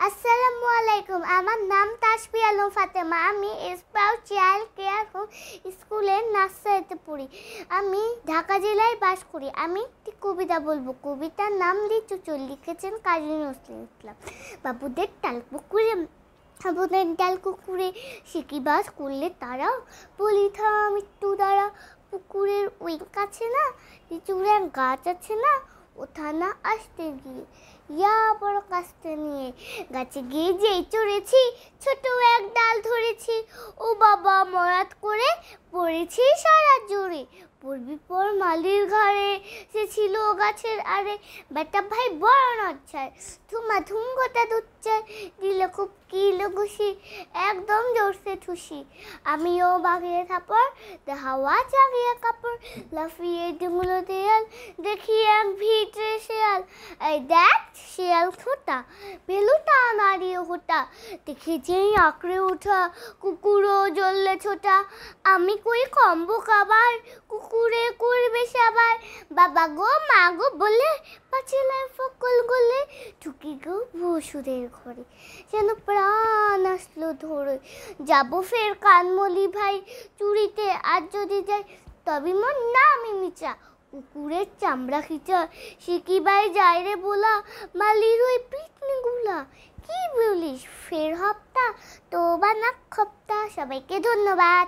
আসসালামু আলাইকুম। আমার নাম তাসফি আলম ফাতেমা। আমি স্প্রাউট চাইল্ড কেয়ার হোম স্কুলের নার্সারিতে পড়ি। আমি ঢাকা জেলায় বাস করি। আমি একটি কবিতা বলবো। কবিতার নাম লিচু চোর, লিখেছেন কাজী নজরুল ইসলাম। বাবুদের ডাল কুকুরে শিকিবাস করলে তারা, বলি থাম একটু দাঁড়া, পুকুরের ওই কাছে না লিচুর এক গাছ আছে না, ওঠানা আসতে গিয়ে ইয়া বড় কাস্তে নিয়ে গাছে গিয়ে যেই চড়েছি, ছোট এক ডাল ধরেছি, ও বাবা মরাত করে পড়েছি সারা জোরে, পড়বি পর মালির ঘরে, সে ছিল গাছের আরে, বেটা ভাই বড় নচ্ছায়, ধুমা ধুম গোটা দুচ্ছায়, দিল খুব কিলো ঘুষি, একদম জোরসে ঠুসি, আমিও বাঘের থাপড়, হাওয়া জাগিয়ে কাপড়, লাফিয়ে ডুমলো দেয়াল, দেখি এক ভিতরে শেয়াল, এই দেখ শিয়াল ছোটা, বেলুটা নাড়িয়ে হোটা, দেখে যেই আঁকড়ে ওঠা, কুকুরও জ্বললে ছোটা, আমি কই কম্বো খাবার, কুকুরে করবে সাবার, বাবা গো মা গো বলে পাঁচিলায় ফকল গলে, ঢুকি গো বসুদের ঘরে, যেন প্রাণ আসলো ধরে, যাবো ফের কানমলি ভাই চুরিতে, আর যদি যাই তবে মন নামই নিচা, কুকুরের চামড়া খিচা, শিকিবাই যায় রে বলা, মালির ওই পিটনি গুলা, কি বলিস ফের হপ্তা তো বা না খপ্তা। সবাইকে ধন্যবাদ।